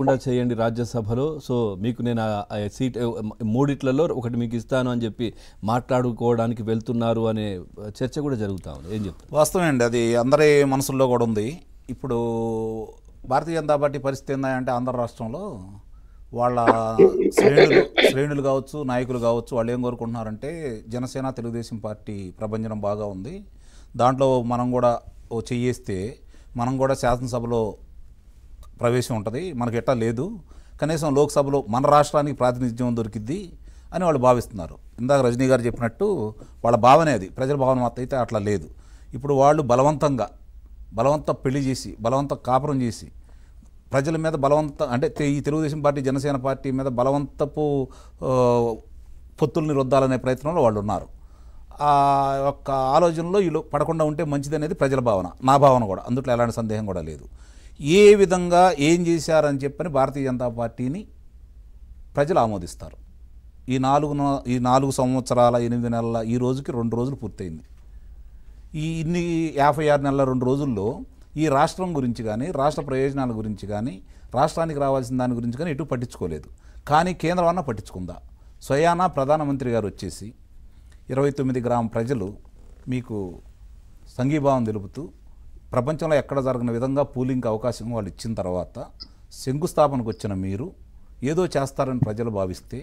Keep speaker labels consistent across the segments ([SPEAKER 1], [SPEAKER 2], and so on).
[SPEAKER 1] కూడా చేయండి రాజ్యసభలో. సో మీకు నేను ఆ సీట్ మూడిట్లలో ఒకటి మీకు ఇస్తాను అని చెప్పి మాట్లాడుకోవడానికి వెళ్తున్నారు అనే చర్చ కూడా జరుగుతూ ఉంది. ఏం చెప్తారు?
[SPEAKER 2] వాస్తవమే అండి, అది అందరి మనసుల్లో కూడా ఉంది. ఇప్పుడు భారతీయ జనతా పార్టీ పరిస్థితి ఏంటంటే ఆంధ్ర రాష్ట్రంలో వాళ్ళ శ్రేణులు కావచ్చు, నాయకులు కావచ్చు, వాళ్ళు ఏం కోరుకుంటున్నారంటే జనసేన తెలుగుదేశం పార్టీ ప్రభంజనం బాగా ఉంది, దాంట్లో మనం కూడా ఓ చెయ్యేస్తే మనం కూడా శాసనసభలో ప్రవేశం ఉంటుంది, మనకి ఎట్టా లేదు, కనీసం లోక్సభలో మన రాష్ట్రానికి ప్రాతినిధ్యం దొరికిద్ది అని వాళ్ళు భావిస్తున్నారు. ఇందాక రజనీ గారు చెప్పినట్టు వాళ్ళ భావనే అది, ప్రజల భావన మాత్రం అయితే అట్లా లేదు. ఇప్పుడు వాళ్ళు బలవంత పెళ్లి చేసి, బలవంత కాపురం చేసి, ప్రజల మీద అంటే ఈ తెలుగుదేశం పార్టీ జనసేన పార్టీ మీద బలవంతపు పొత్తుల్ని రుద్దాలనే ప్రయత్నంలో వాళ్ళు ఉన్నారు. ఆ యొక్క ఆలోచనలో వీళ్ళు పడకుండా ఉంటే మంచిది అనేది ప్రజల భావన, నా భావన కూడా, అందులో ఎలాంటి సందేహం కూడా లేదు. ఏ విధంగా ఏం చేశారని చెప్పని భారతీయ జనతా పార్టీని ప్రజలు ఆమోదిస్తారు. ఈ 4 సంవత్సరాల 8 నెలల ఈ రోజుకి 2 రోజులు పూర్తయింది. ఈ 56 నెలల 2 రోజుల్లో ఈ రాష్ట్రం గురించి కానీ, రాష్ట్ర ప్రయోజనాల గురించి కానీ, రాష్ట్రానికి రావాల్సిన దాని గురించి కానీ ఎటు పట్టించుకోలేదు. కానీ కేంద్రం అన్న పట్టించుకుందా? స్వయానా ప్రధానమంత్రి గారు వచ్చేసి 29 గ్రామ ప్రజలు మీకు సంఘీభావం తెలుపుతూ ప్రపంచంలో ఎక్కడ జరగని విధంగా పూలింగ్కి అవకాశం వాళ్ళు ఇచ్చిన తర్వాత శంకుస్థాపనకు వచ్చిన మీరు ఏదో చేస్తారని ప్రజలు భావిస్తే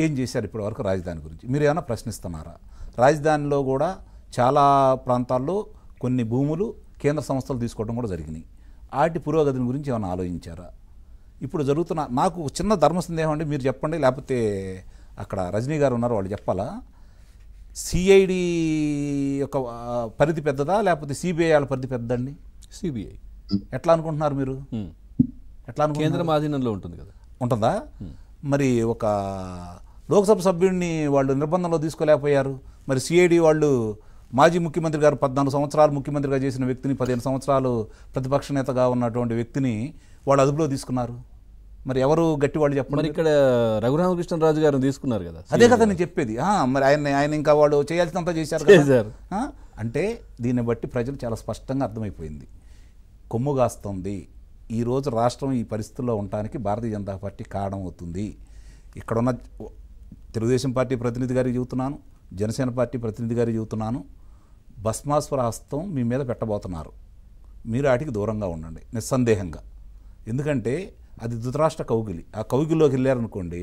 [SPEAKER 2] ఏం చేశారు ఇప్పటివరకు రాజధాని గురించి? మీరు ఏమైనా ప్రశ్నిస్తున్నారా? రాజధానిలో కూడా చాలా ప్రాంతాల్లో కొన్ని భూములు కేంద్ర సంస్థలు తీసుకోవడం కూడా జరిగినాయి. వాటి పురోగతిని గురించి ఏమైనా ఆలోచించారా? ఇప్పుడు జరుగుతున్న నాకు చిన్న ధర్మ సందేహం అండి, మీరు చెప్పండి, లేకపోతే అక్కడ రజనీ గారు ఉన్నారు వాళ్ళు చెప్పాలా. సిఐడి యొక్క పరిధి పెద్దదా లేకపోతే సిబిఐ వాళ్ళ పరిధి పెద్దండి?
[SPEAKER 1] సిబిఐ
[SPEAKER 2] ఎట్లా అనుకుంటున్నారు మీరు? ఎట్లా అనుకుంటున్నారు?
[SPEAKER 1] కేంద్రం ఆధీనంలో ఉంటుంది కదా.
[SPEAKER 2] ఉంటుందా? మరి ఒక లోక్సభ సభ్యుడిని వాళ్ళు నిర్బంధంలో తీసుకోలేకపోయారు. మరి సిఐడి వాళ్ళు మాజీ ముఖ్యమంత్రి గారు 14 సంవత్సరాలు ముఖ్యమంత్రిగా చేసిన వ్యక్తిని, 15 సంవత్సరాలు ప్రతిపక్ష నేతగా ఉన్నటువంటి వ్యక్తిని వాళ్ళు అదుపులో తీసుకున్నారు. మరి ఎవరు గట్టి వాళ్ళు చెప్పండి.
[SPEAKER 1] మరి ఇక్కడ రఘురామకృష్ణరాజు గారిని తీసుకున్నారు కదా.
[SPEAKER 2] అదే కదా నేను చెప్పేది. మరి ఆయన ఇంకా వాళ్ళు చేయాల్సినంత చేశారు కదా. అంటే దీన్ని బట్టి ప్రజలు చాలా స్పష్టంగా అర్థమైపోయింది, కొమ్ము కాస్తుంది. ఈరోజు రాష్ట్రం ఈ పరిస్థితుల్లో ఉండటానికి భారతీయ జనతా పార్టీ కారణం అవుతుంది. ఇక్కడున్న తెలుగుదేశం పార్టీ ప్రతినిధి గారికి చెబుతున్నాను, జనసేన పార్టీ ప్రతినిధి గారికి చెబుతున్నాను, భస్మాసుర హస్తం మీ మీద పెట్టబోతున్నారు. మీరు వాటికి దూరంగా ఉండండి నిస్సందేహంగా. ఎందుకంటే అది ధృతరాష్ట్ర కౌగిలి. ఆ కౌగిల్లోకి వెళ్ళారనుకోండి,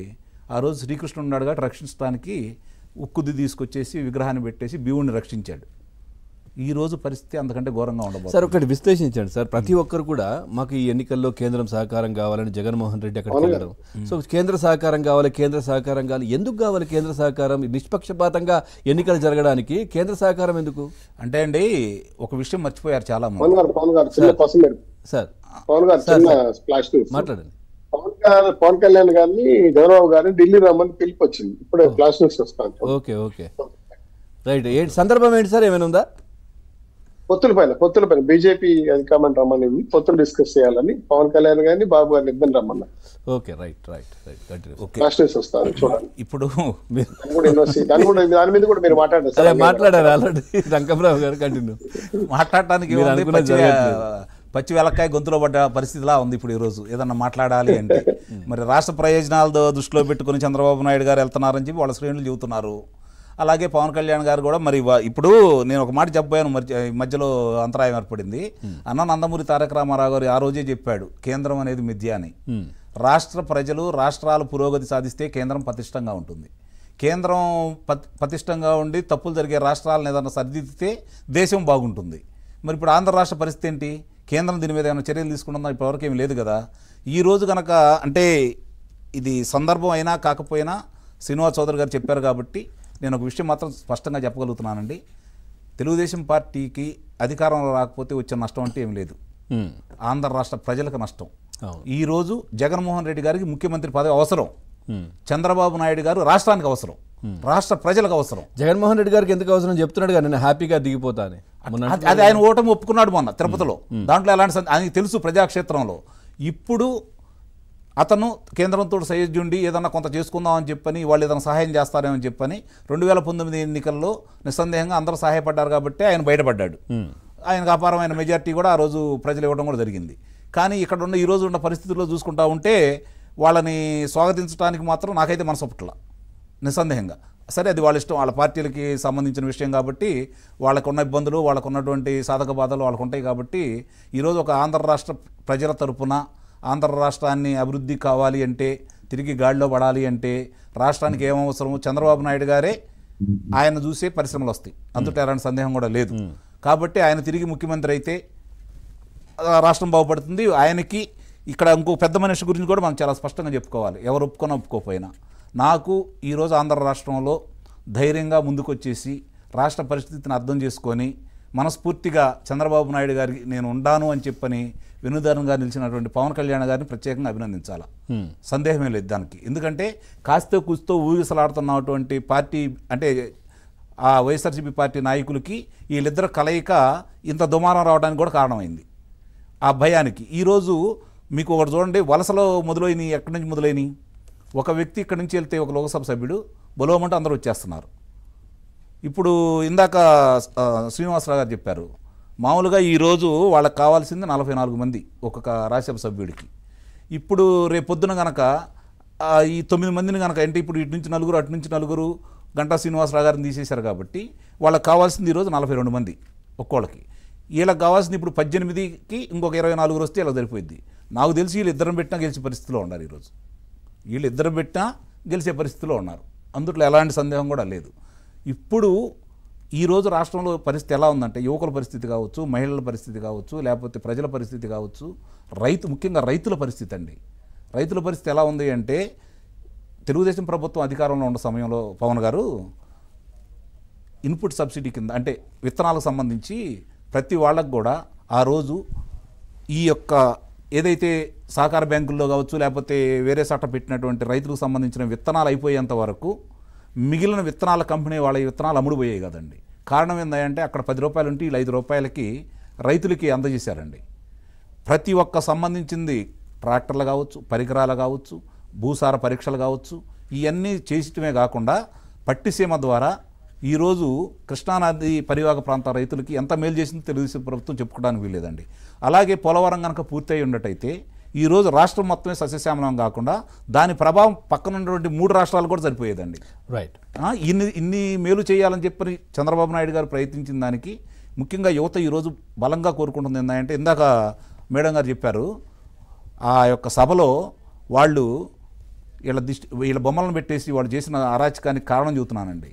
[SPEAKER 2] ఆ రోజు శ్రీకృష్ణుడు ఉన్నాడు కాబట్టి రక్షించడానికి ఉక్కుది తీసుకొచ్చేసి విగ్రహాన్ని పెట్టేసి భీముడిని రక్షించాడు. ఈ రోజు పరిస్థితి అంతకంటే ఘోరంగా ఉండబోతుంది.
[SPEAKER 1] సార్ ఒకటి విశ్లేషించండి సార్. ప్రతి ఒక్కరు కూడా మాకు ఈ ఎన్నికల్లో కేంద్రం సహకారం కావాలని జగన్మోహన్ రెడ్డి అక్కడికి వెళ్ళడం. సో కేంద్ర సహకారం కావాలి, కేంద్ర సహకారం కావాలి. ఎందుకు కావాలి కేంద్ర సహకారం? నిష్పక్షపాతంగా ఎన్నికలు జరగడానికి కేంద్ర సహకారం ఎందుకు?
[SPEAKER 2] అంటే అండి, ఒక విషయం మర్చిపోయారు చాలా మంది.
[SPEAKER 1] సార్ మాట్లాడండి.
[SPEAKER 3] పవన్ కళ్యాణ్ గారిని, చంద్రబాబు గారిని ఢిల్లీ రమ్మని పిలిపి వచ్చింది. ఇప్పుడే ఫ్లాష్ న్యూస్ వస్తాను.
[SPEAKER 1] Okay right. ఏంటి సందర్భం ఏంటి సార్? ఏమైనా ఉందా?
[SPEAKER 3] పొత్తుల పైన బీజేపీ అధికారం రమ్మని, పొత్తులు డిస్కస్ చేయాలని పవన్ కళ్యాణ్ గారిని, బాబు గారిని ఇద్దరు రమ్మన్నా.
[SPEAKER 1] Okay right.
[SPEAKER 3] ఫ్లాష్ న్యూస్ వస్తాను చూడండి.
[SPEAKER 2] ఇప్పుడు
[SPEAKER 3] దాని మీద కూడా మీరు
[SPEAKER 1] మాట్లాడారు ఆల్రెడీ. రంగంరావు గారు కంటిన్యూ
[SPEAKER 2] మాట్లాడటానికి పచ్చి వెలక్కాయ గొంతులో పడ్డ పరిస్థితిలా ఉంది ఇప్పుడు ఈరోజు ఏదన్నా మాట్లాడాలి అంటే. మరి రాష్ట్ర ప్రయోజనాలు దృష్టిలో పెట్టుకుని చంద్రబాబు నాయుడు గారు వెళ్తున్నారని చెప్పి వాళ్ళ శ్రేణులు చెబుతున్నారు. అలాగే పవన్ కళ్యాణ్ గారు కూడా మరి ఇప్పుడు నేను ఒక మాట చెప్పాను, మరి మధ్యలో అంతరాయం ఏర్పడింది. అన్న నందమూరి తారక రామారావు గారు ఆ రోజే చెప్పాడు, కేంద్రం అనేది మిథ్య అని. రాష్ట్ర ప్రజలు, రాష్ట్రాలు పురోగతి సాధిస్తే కేంద్రం పటిష్టంగా ఉంటుంది. కేంద్రం పటిష్టంగా ఉండి తప్పులు జరిగే రాష్ట్రాలను ఏదైనా సరిదిద్దితే దేశం బాగుంటుంది. మరి ఇప్పుడు ఆంధ్ర రాష్ట్ర పరిస్థితి ఏంటి? కేంద్రం దీని మీద ఏమైనా చర్యలు తీసుకుంటుందా? ఇప్పటివరకు ఏమి లేదు కదా. ఈరోజు కనుక అంటే ఇది సందర్భం అయినా కాకపోయినా శ్రీనివాస్ చౌదరి గారు చెప్పారు కాబట్టి నేను ఒక విషయం మాత్రం స్పష్టంగా చెప్పగలుగుతున్నానండి. తెలుగుదేశం పార్టీకి అధికారంలో రాకపోతే వచ్చే నష్టం అంటే ఏం లేదు, ఆంధ్ర రాష్ట్ర ప్రజలకు నష్టం. ఈరోజు జగన్మోహన్ రెడ్డి గారికి ముఖ్యమంత్రి పదవి అవసరం, చంద్రబాబు నాయుడు గారు రాష్ట్రానికి అవసరం, రాష్ట్ర ప్రజలకు అవసరం.
[SPEAKER 1] జగన్మోహన్ రెడ్డి గారికి ఎందుకు అవసరం చెప్తున్నాడు కానీ నేను హ్యాపీగా దిగిపోతా అని.
[SPEAKER 2] అది ఆయన ఓటమి ఒప్పుకున్నాడు మొన్న తిరుపతిలో. దాంట్లో ఎలాంటి ఆయనకి తెలుసు ప్రజాక్షేత్రంలో. ఇప్పుడు అతను కేంద్రంతో సయోధ్యుండి ఏదన్నా కొంత చేసుకుందామని చెప్పని, వాళ్ళు ఏదైనా సహాయం చేస్తారేమని చెప్పని 2019 ఎన్నికల్లో నిస్సందేహంగా అందరూ సహాయపడ్డారు కాబట్టి ఆయన బయటపడ్డాడు. ఆయనకు అపారమైన మెజార్టీ కూడా ఆ రోజు ప్రజలు ఇవ్వడం కూడా జరిగింది. కానీ ఇక్కడ ఉన్న ఈరోజు ఉన్న పరిస్థితుల్లో చూసుకుంటా ఉంటే వాళ్ళని స్వాగతించడానికి మాత్రం నాకైతే మనసు ఒప్పట్ల నిస్సందేహంగా. సరే, అది వాళ్ళ ఇష్టం, వాళ్ళ పార్టీలకి సంబంధించిన విషయం కాబట్టి వాళ్ళకున్న ఇబ్బందులు, వాళ్ళకున్నటువంటి సాధక బాధలు వాళ్ళకు ఉంటాయి కాబట్టి ఈరోజు ఒక ఆంధ్ర రాష్ట్ర ప్రజల తరపున ఆంధ్ర రాష్ట్రాన్ని అభివృద్ధి కావాలి అంటే, తిరిగి గాడిలో పడాలి అంటే రాష్ట్రానికి ఏమవసరమో చంద్రబాబు నాయుడు గారే ఆయన చూసే పరిశ్రమలు వస్తాయి, అందులో ఎలాంటి సందేహం కూడా లేదు. కాబట్టి ఆయన తిరిగి ముఖ్యమంత్రి అయితే రాష్ట్రం బాగుపడుతుంది. ఆయనకి ఇక్కడ ఇంకో పెద్ద మనిషి గురించి కూడా మనం చాలా స్పష్టంగా చెప్పుకోవాలి, ఎవరు ఒప్పుకొని ఒప్పుకోకపోయినా. నాకు ఈరోజు ఆంధ్ర రాష్ట్రంలో ధైర్యంగా ముందుకొచ్చేసి రాష్ట్ర పరిస్థితిని అర్థం చేసుకొని మనస్ఫూర్తిగా చంద్రబాబు నాయుడు గారికి నేను ఉండాను అని చెప్పని వెన్నుదారుగా నిలిచినటువంటి పవన్ కళ్యాణ్ గారిని ప్రత్యేకంగా అభినందించాలి, సందేహమే లేదు దానికి. ఎందుకంటే కాస్తో కూస్తో ఊగిసలాడుతున్నటువంటి పార్టీ అంటే ఆ వైఎస్ఆర్సీపీ పార్టీ నాయకులకి వీళ్ళిద్దరు కలయిక ఇంత దుమారం రావడానికి కూడా కారణమైంది, ఆ భయానికి. ఈరోజు మీకు ఒకటి చూడండి, వలసలో మొదలైనవి ఎక్కడి నుంచి మొదలైనవి? ఒక వ్యక్తి ఇక్కడి నుంచి వెళ్తే ఒక లోక్సభ సభ్యుడు బొలవమంటే అందరూ వచ్చేస్తున్నారు. ఇప్పుడు ఇందాక శ్రీనివాసరావు గారు చెప్పారు, మామూలుగా ఈరోజు వాళ్ళకి కావాల్సింది 44 మంది ఒక్కొక్క రాజ్యసభ సభ్యుడికి. ఇప్పుడు రేపు పొద్దున కనుక ఈ 9 మందిని కనుక అంటే ఇప్పుడు ఇటు నుంచి నలుగురు అటు నుంచి నలుగురు గంటా శ్రీనివాసరావు గారిని తీసేశారు కాబట్టి వాళ్ళకి కావాల్సింది ఈరోజు 42 మంది ఒక్కోళ్ళకి. వీళ్ళకి కావాల్సింది ఇప్పుడు 18కి ఇంకొక 24 వస్తే ఇలా సరిపోయింది. నాకు తెలిసి వీళ్ళు ఇద్దరం పెట్టినా గెలిచే పరిస్థితిలో ఉన్నారు ఈరోజు. వీళ్ళు ఇద్దరు పెట్టినా గెలిచే పరిస్థితిలో ఉన్నారు, అందుట్లో ఎలాంటి సందేహం కూడా లేదు. ఇప్పుడు ఈరోజు రాష్ట్రంలో పరిస్థితి ఎలా ఉందంటే, యువకుల పరిస్థితి కావచ్చు, మహిళల పరిస్థితి కావచ్చు, లేకపోతే ప్రజల పరిస్థితి కావచ్చు, ముఖ్యంగా రైతుల పరిస్థితి అండి. రైతుల పరిస్థితి ఎలా ఉంది అంటే, తెలుగుదేశం ప్రభుత్వం అధికారంలో ఉన్న సమయంలో పవన్ గారు ఇన్పుట్ సబ్సిడీ కింద అంటే విత్తనాలకు సంబంధించి ప్రతి వాళ్ళకు కూడా ఆ రోజు ఈ యొక్క ఏదైతే సహకార బ్యాంకుల్లో కావచ్చు లేకపోతే వేరే చట్ట పెట్టినటువంటి రైతులకు సంబంధించిన విత్తనాలు అయిపోయేంత వరకు మిగిలిన విత్తనాల కంపెనీ వాళ్ళ విత్తనాలు అమ్ముడుపోయాయి కదండి. కారణం ఏంటంటే అక్కడ 10 రూపాయలు ఉంటే వీళ్ళు 5 రూపాయలకి రైతులకి అందజేశారండి. ప్రతి ఒక్క సంబంధించింది ట్రాక్టర్లు కావచ్చు, పరికరాలు కావచ్చు, భూసార పరీక్షలు కావచ్చు, ఇవన్నీ చేసటమే కాకుండా పట్టిసీమ ద్వారా ఈరోజు కృష్ణానది పరివాహక ప్రాంత రైతులకి ఎంత మేలు చేసిందో తెలుగుదేశం ప్రభుత్వం చెప్పుకోవడానికి వీల్లేదండి. అలాగే పోలవరం కనుక పూర్తయి ఉన్నట్టయితే ఈరోజు రాష్ట్రం మొత్తమే సస్యశ్యామలం కాకుండా దాని ప్రభావం పక్కన ఉన్నటువంటి 3 రాష్ట్రాలు కూడా సరిపోయేదండి.
[SPEAKER 1] రైట్.
[SPEAKER 2] ఇన్ని మేలు చేయాలని చెప్పి చంద్రబాబు నాయుడు గారు ప్రయత్నించిన దానికి ముఖ్యంగా యువత ఈరోజు బలంగా కోరుకుంటుంది. ఏంటంటే ఇందాక మేడం గారు చెప్పారు, ఆ యొక్క సభలో వాళ్ళు వీళ్ళ బొమ్మలను పెట్టేసి వాళ్ళు చేసిన అరాచకానికి కారణం చెబుతున్నానండి.